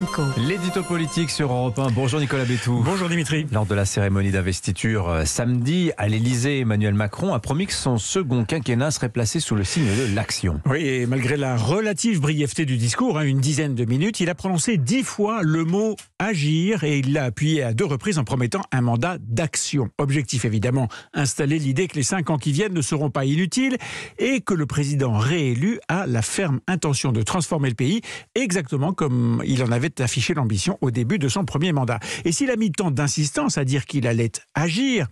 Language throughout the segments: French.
Eco. L'édito politique sur Europe 1. Bonjour Nicolas Bétou. Bonjour Dimitri. Lors de la cérémonie d'investiture samedi à l'Elysée, Emmanuel Macron a promis que son second quinquennat serait placé sous le signe de l'action. Oui, et malgré la relative brièveté du discours, une dizaine de minutes, il a prononcé 10 fois le mot agir et il l'a appuyé à 2 reprises en promettant un mandat d'action. Objectif évidemment, installer l'idée que les 5 ans qui viennent ne seront pas inutiles et que le président réélu a la ferme intention de transformer le pays exactement comme il en avait affiché l'ambition au début de son premier mandat. Et s'il a mis tant d'insistance à dire qu'il allait agir,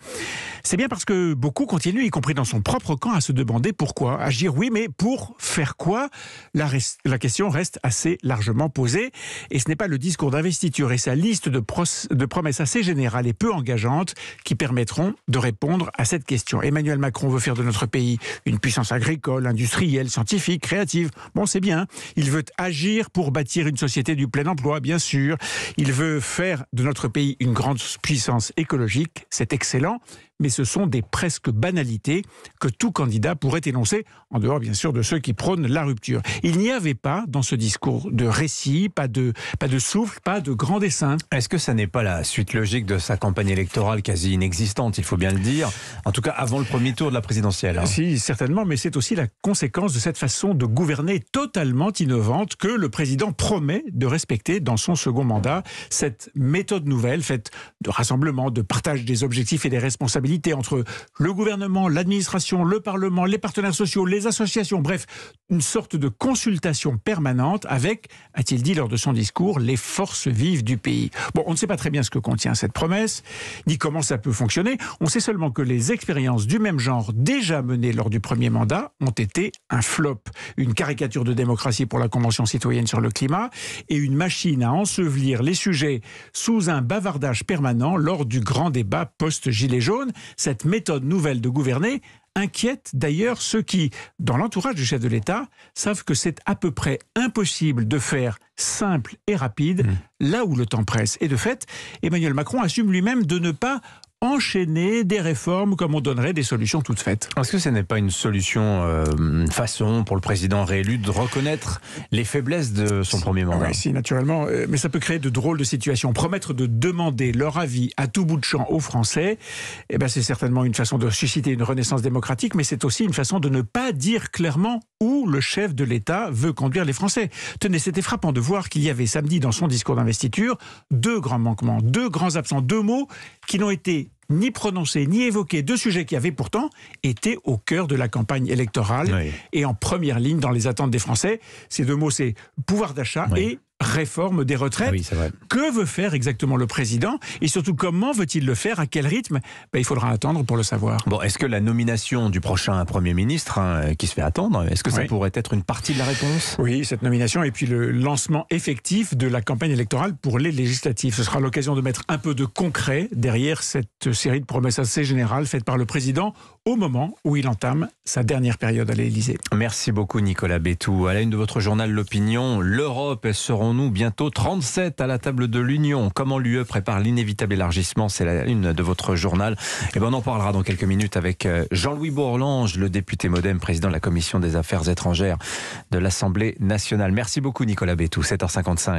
c'est bien parce que beaucoup continuent, y compris dans son propre camp, à se demander pourquoi. Agir, oui, mais pour faire quoi ? La question reste assez largement posée. Et ce n'est pas le discours d'investiture et sa liste de promesses assez générales et peu engageantes qui permettront de répondre à cette question. Emmanuel Macron veut faire de notre pays une puissance agricole, industrielle, scientifique, créative. Bon, c'est bien. Il veut agir pour bâtir une société du plein emploi, bien sûr. Il veut faire de notre pays une grande puissance écologique. C'est excellent. Mais ce sont des presque banalités que tout candidat pourrait énoncer, en dehors bien sûr de ceux qui prônent la rupture. Il n'y avait pas dans ce discours de récit, pas de souffle, pas de grand dessin. Est-ce que ça n'est pas la suite logique de sa campagne électorale quasi inexistante, il faut bien le dire, en tout cas avant le premier tour de la présidentielle Si, certainement, mais c'est aussi la conséquence de cette façon de gouverner totalement innovante que le président promet de respecter dans son second mandat. Cette méthode nouvelle, faite de rassemblement, de partage des objectifs et des responsabilités entre le gouvernement, l'administration, le Parlement, les partenaires sociaux, les associations, bref, une sorte de consultation permanente avec, a-t-il dit lors de son discours, les forces vives du pays. Bon, on ne sait pas très bien ce que contient cette promesse, ni comment ça peut fonctionner. On sait seulement que les expériences du même genre déjà menées lors du premier mandat ont été un flop. Une caricature de démocratie pour la Convention citoyenne sur le climat et une machine à ensevelir les sujets sous un bavardage permanent lors du grand débat post-Gilets jaunes. Cette méthode nouvelle de gouverner inquiète d'ailleurs ceux qui, dans l'entourage du chef de l'État, savent que c'est à peu près impossible de faire simple et rapide là où le temps presse. Et de fait, Emmanuel Macron assume lui-même de ne pas enchaîner des réformes comme on donnerait des solutions toutes faites. Est-ce que ce n'est pas une solution, une façon pour le président réélu de reconnaître les faiblesses de son premier mandat ? Oui, si, naturellement, mais ça peut créer de drôles de situations. Promettre de demander leur avis à tout bout de champ aux Français, c'est certainement une façon de susciter une renaissance démocratique, mais c'est aussi une façon de ne pas dire clairement où le chef de l'État veut conduire les Français. Tenez, c'était frappant de voir qu'il y avait samedi dans son discours d'investiture 2 grands manquements, 2 grands absents, 2 mots qui n'ont été ni prononcés, ni évoqués, 2 sujets qui avaient pourtant été au cœur de la campagne électorale et en première ligne dans les attentes des Français. Ces 2 mots, c'est pouvoir d'achat et réforme des retraites. Oui, c'est vrai. Que veut faire exactement le président et surtout comment veut-il le faire, à quel rythme ? Il faudra attendre pour le savoir. Bon, est-ce que la nomination du prochain Premier ministre, qui se fait attendre, est-ce que ça pourrait être une partie de la réponse ? Oui, cette nomination et puis le lancement effectif de la campagne électorale pour les législatives. Ce sera l'occasion de mettre un peu de concret derrière cette série de promesses assez générales faites par le président au moment où il entame sa dernière période à l'Élysée. Merci beaucoup Nicolas Bétou. À la une de votre journal L'Opinion, l'Europe, serons-nous bientôt 37 à la table de l'Union ? Comment l'UE prépare l'inévitable élargissement ? C'est la une de votre journal. On en parlera dans quelques minutes avec Jean-Louis Bourlange, le député MoDem, président de la Commission des Affaires étrangères de l'Assemblée nationale. Merci beaucoup Nicolas Bétou, 7h55.